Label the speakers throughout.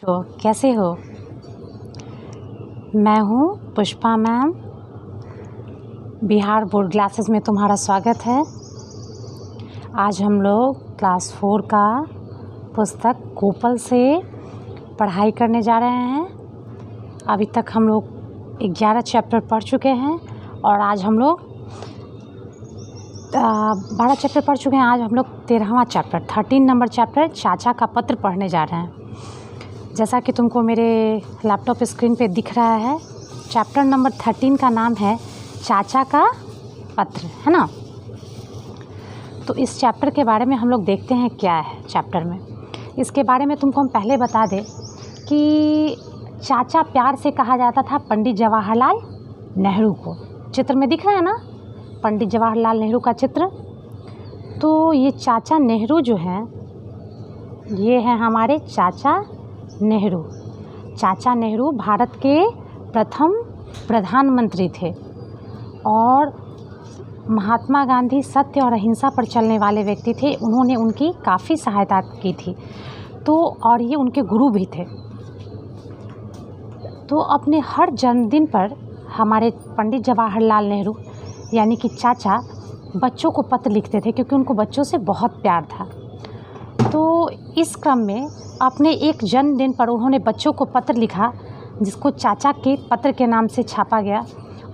Speaker 1: तो कैसे हो? मैं हूँ Pushpa ma'am. Bihar board classes में तुम्हारा स्वागत है। आज हम लोग क्लास 4 का पुस्तक कोपल से पढ़ाई करने जा रहे हैं। अभी तक हम लोग 11 चैप्टर पढ़ चुके हैं और आज हम लोग 12 चैप्टर पढ़ चुके हैं। आज हम लोग 13वां चैप्टर 13 नंबर चैप्टर चाचा का पत्र पढ़ने जा रहे हैं। जैसा कि तुमको मेरे लैपटॉप स्क्रीन पे दिख रहा है, चैप्टर नंबर 13 का नाम है चाचा का पत्र, है ना। तो इस चैप्टर के बारे में हम लोग देखते हैं क्या है चैप्टर में। इसके बारे में तुमको हम पहले बता दें कि चाचा प्यार से कहा जाता था पंडित जवाहरलाल नेहरू को। चित्र में दिख रहा है ना पंडित जवाहरलाल नेहरू का चित्र। तो ये चाचा नेहरू जो हैं, ये हैं हमारे चाचा नेहरू। चाचा नेहरू भारत के प्रथम प्रधानमंत्री थे और महात्मा गांधी सत्य और अहिंसा पर चलने वाले व्यक्ति थे। उन्होंने उनकी काफ़ी सहायता की थी, तो और ये उनके गुरु भी थे। तो अपने हर जन्मदिन पर हमारे पंडित जवाहरलाल नेहरू यानी कि चाचा बच्चों को पत्र लिखते थे, क्योंकि उनको बच्चों से बहुत प्यार था। तो इस क्रम में अपने एक जन्मदिन पर उन्होंने बच्चों को पत्र लिखा, जिसको चाचा के पत्र के नाम से छापा गया,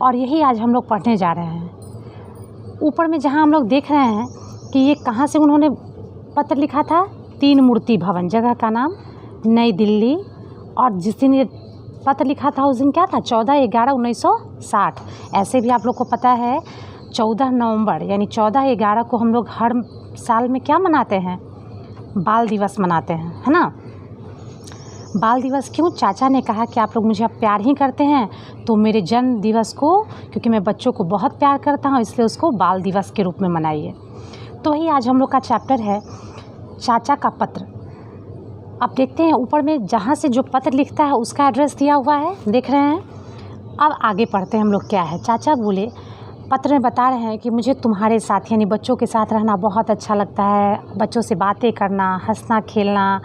Speaker 1: और यही आज हम लोग पढ़ने जा रहे हैं। ऊपर में जहां हम लोग देख रहे हैं कि ये कहां से उन्होंने पत्र लिखा था, 3 मूर्ति भवन, जगह का नाम नई दिल्ली। और जिस दिन ये पत्र लिखा था उस दिन क्या था, 14/11/1960। ऐसे भी आप लोग को पता है 14 नवंबर यानी 14/11 को हम लोग हर साल में क्या मनाते हैं, बाल दिवस मनाते हैं, है ना। बाल दिवस क्यों? चाचा ने कहा कि आप लोग मुझे अब प्यार ही करते हैं, तो मेरे जन्म दिवस को, क्योंकि मैं बच्चों को बहुत प्यार करता हूँ, इसलिए उसको बाल दिवस के रूप में मनाइए। तो वही आज हम लोग का चैप्टर है चाचा का पत्र। अब देखते हैं ऊपर में जहाँ से जो पत्र लिखता है उसका एड्रेस दिया हुआ है, देख रहे हैं। अब आगे पढ़ते हैं हम लोग क्या है। चाचा बोले, पत्र में बता रहे हैं कि मुझे तुम्हारे साथ यानी बच्चों के साथ रहना बहुत अच्छा लगता है। बच्चों से बातें करना, हंसना खेलना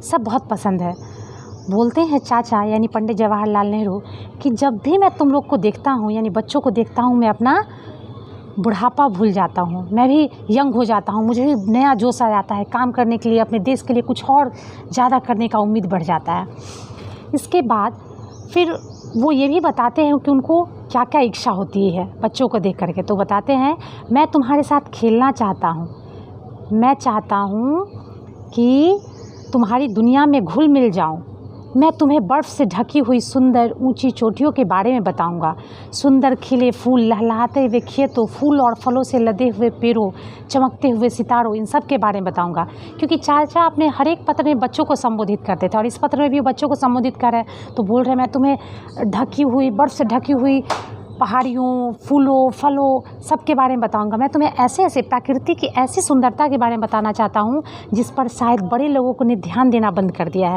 Speaker 1: सब बहुत पसंद है। बोलते हैं चाचा यानी पंडित जवाहरलाल नेहरू कि जब भी मैं तुम लोग को देखता हूँ यानी बच्चों को देखता हूँ, मैं अपना बुढ़ापा भूल जाता हूँ, मैं भी यंग हो जाता हूँ, मुझे भी नया जोश आ जाता है, काम करने के लिए, अपने देश के लिए कुछ और ज़्यादा करने का उम्मीद बढ़ जाता है। इसके बाद फिर वो ये भी बताते हैं कि उनको क्या क्या इच्छा होती है बच्चों को देख करके। तो बताते हैं, मैं तुम्हारे साथ खेलना चाहता हूँ, मैं चाहता हूँ कि तुम्हारी दुनिया में घुल मिल जाऊँ। मैं तुम्हें बर्फ़ से ढकी हुई सुंदर ऊंची चोटियों के बारे में बताऊंगा, सुंदर खिले फूल, लहलहाते हुए खेतों, फूल और फलों से लदे हुए पेड़ों, चमकते हुए सितारों, इन सब के बारे में बताऊंगा। क्योंकि चाचा अपने हर एक पत्र में बच्चों को संबोधित करते थे और इस पत्र में भी बच्चों को संबोधित कर रहे हैं। तो बोल रहे हैं, मैं तुम्हें ढकी हुई, बर्फ़ से ढकी हुई पहाड़ियों, फूलों, फलों सब के बारे में बताऊंगा। मैं तुम्हें ऐसे ऐसे प्रकृति की ऐसी सुंदरता के बारे में बताना चाहता हूँ जिस पर शायद बड़े लोगों ने ध्यान देना बंद कर दिया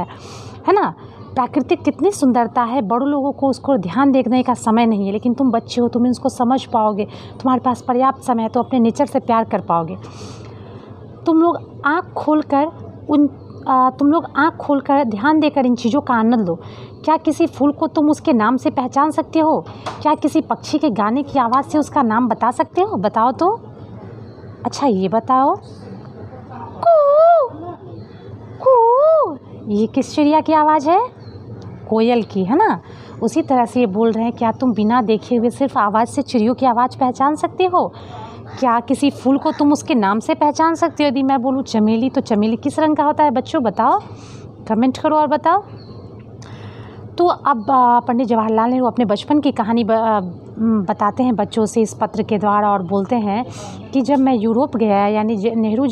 Speaker 1: है ना। प्राकृतिक कितनी सुंदरता है, बड़ों लोगों को उसको ध्यान देखने का समय नहीं है, लेकिन तुम बच्चे हो, तुम इसको समझ पाओगे, तुम्हारे पास पर्याप्त समय है, तो अपने नेचर से प्यार कर पाओगे। तुम लोग आँख खोलकर ध्यान देकर इन चीज़ों का आनंद लो। क्या किसी फूल को तुम उसके नाम से पहचान सकते हो? क्या किसी पक्षी के गाने की आवाज़ से उसका नाम बता सकते हो? बताओ तो। अच्छा ये बताओ, कू कू, ये किस चिड़िया की आवाज़ है? कोयल की, है ना। उसी तरह से ये बोल रहे हैं, क्या तुम बिना देखे हुए सिर्फ आवाज़ से चिड़ियों की आवाज़ पहचान सकते हो? क्या किसी फूल को तुम उसके नाम से पहचान सकते हो? यदि मैं बोलूँ चमेली, तो चमेली किस रंग का होता है? बच्चों बताओ, कमेंट करो और बताओ। तो अब पंडित जवाहरलाल नेहरू अपने बचपन की कहानी बताते हैं बच्चों से इस पत्र के द्वारा, और बोलते हैं कि जब मैं यूरोप गया यानी नेहरू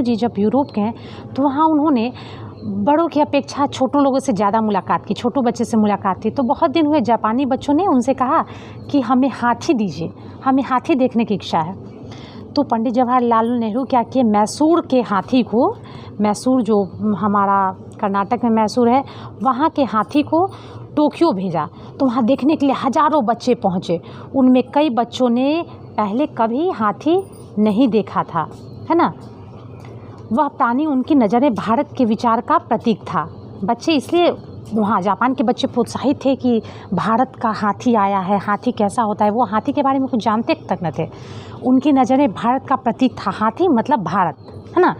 Speaker 1: जी जब यूरोप गए, तो वहाँ उन्होंने बड़ों की अपेक्षा छोटों लोगों से ज़्यादा मुलाकात की, छोटों बच्चे से मुलाकात की। तो बहुत दिन हुए, जापानी बच्चों ने उनसे कहा कि हमें हाथी दीजिए, हमें हाथी देखने की इच्छा है। तो पंडित जवाहरलाल नेहरू क्या किए, मैसूर के हाथी को, मैसूर जो हमारा कर्नाटक में मैसूर है, वहाँ के हाथी को टोक्यो भेजा। तो वहाँ देखने के लिए हज़ारों बच्चे पहुँचे। उनमें कई बच्चों ने पहले कभी हाथी नहीं देखा था, है ना। वह प्राणी उनकी नज़र में भारत के विचार का प्रतीक था। बच्चे इसलिए वहाँ जापान के बच्चे प्रोत्साहित थे कि भारत का हाथी आया है, हाथी कैसा होता है। वो हाथी के बारे में कुछ जानते तक न थे। उनकी नज़र में भारत का प्रतीक था, हाथी मतलब भारत, है ना।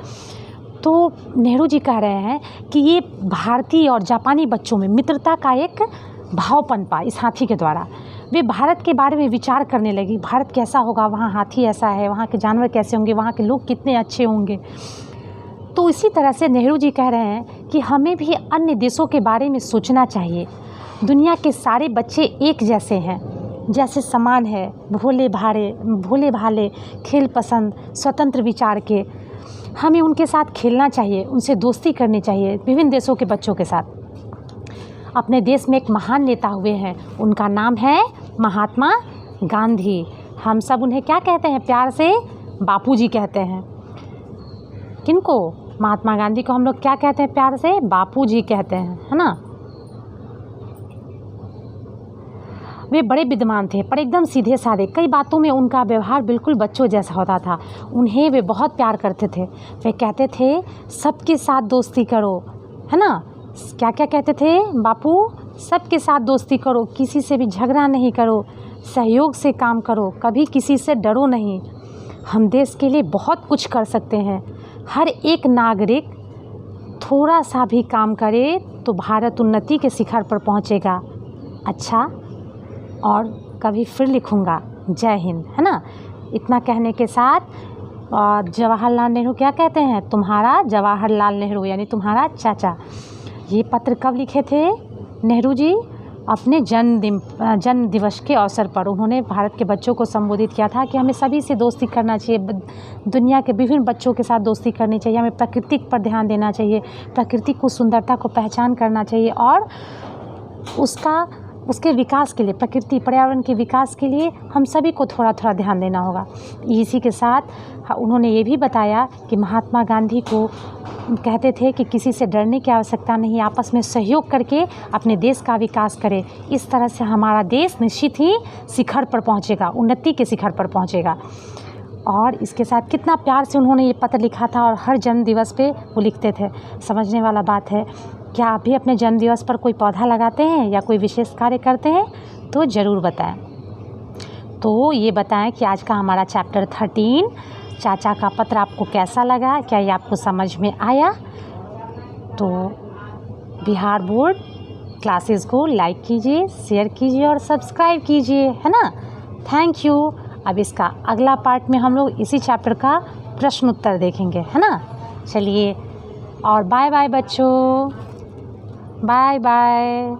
Speaker 1: तो नेहरू जी कह रहे हैं कि ये भारतीय और जापानी बच्चों में मित्रता का एक भाव पनपा इस हाथी के द्वारा। वे भारत के बारे में विचार करने लगी, भारत कैसा होगा, वहाँ हाथी ऐसा है, वहाँ के जानवर कैसे होंगे, वहाँ के लोग कितने अच्छे होंगे। तो इसी तरह से नेहरू जी कह रहे हैं कि हमें भी अन्य देशों के बारे में सोचना चाहिए। दुनिया के सारे बच्चे एक जैसे हैं, जैसे समान है, भोले भाले, खेल पसंद, स्वतंत्र विचार के। हमें उनके साथ खेलना चाहिए, उनसे दोस्ती करनी चाहिए, विभिन्न देशों के बच्चों के साथ। अपने देश में एक महान नेता हुए हैं, उनका नाम है महात्मा गांधी। हम सब उन्हें क्या कहते हैं, प्यार से बापूजी कहते हैं। किनको? महात्मा गांधी को हम लोग क्या कहते हैं, प्यार से बापूजी कहते हैं, है ना। वे बड़े विद्वान थे पर एकदम सीधे साधे। कई बातों में उनका व्यवहार बिल्कुल बच्चों जैसा होता था। उन्हें वे बहुत प्यार करते थे। वे कहते थे सबके साथ दोस्ती करो, है ना। क्या क्या कहते थे बापू? सबके साथ दोस्ती करो, किसी से भी झगड़ा नहीं करो, सहयोग से काम करो, कभी किसी से डरो नहीं। हम देश के लिए बहुत कुछ कर सकते हैं। हर एक नागरिक थोड़ा सा भी काम करे तो भारत उन्नति के शिखर पर पहुंचेगा। अच्छा, और कभी फिर लिखूंगा। जय हिंद, है ना। इतना कहने के साथ जवाहरलाल नेहरू क्या कहते हैं, तुम्हारा जवाहरलाल नेहरू यानी तुम्हारा चाचा। ये पत्र कब लिखे थे नेहरू जी? अपने जन्म दिवस के अवसर पर उन्होंने भारत के बच्चों को संबोधित किया था कि हमें सभी से दोस्ती करना चाहिए, दुनिया के विभिन्न बच्चों के साथ दोस्ती करनी चाहिए, हमें प्रकृति पर ध्यान देना चाहिए, प्रकृति को सुंदरता को पहचान करना चाहिए और उसके विकास के लिए, प्रकृति पर्यावरण के विकास के लिए हम सभी को थोड़ा थोड़ा ध्यान देना होगा। इसी के साथ उन्होंने ये भी बताया कि महात्मा गांधी को कहते थे कि किसी से डरने की आवश्यकता नहीं, आपस में सहयोग करके अपने देश का विकास करें। इस तरह से हमारा देश निश्चित ही शिखर पर पहुंचेगा, उन्नति के शिखर पर पहुंचेगा। और इसके साथ कितना प्यार से उन्होंने ये पत्र लिखा था और हर जन्म दिवस पे वो लिखते थे। समझने वाला बात है। क्या आप भी अपने जन्म दिवस पर कोई पौधा लगाते हैं या कोई विशेष कार्य करते हैं? तो ज़रूर बताएं। तो ये बताएं कि आज का हमारा चैप्टर 13 चाचा का पत्र आपको कैसा लगा, क्या ये आपको समझ में आया? तो बिहार बोर्ड क्लासेस को लाइक कीजिए, शेयर कीजिए और सब्सक्राइब कीजिए, है ना। Thank you. अब इसका अगला पार्ट में हम लोग इसी चैप्टर का प्रश्न उत्तर देखेंगे, है ना। चलिए, और बाय बाय बच्चों, बाय बाय।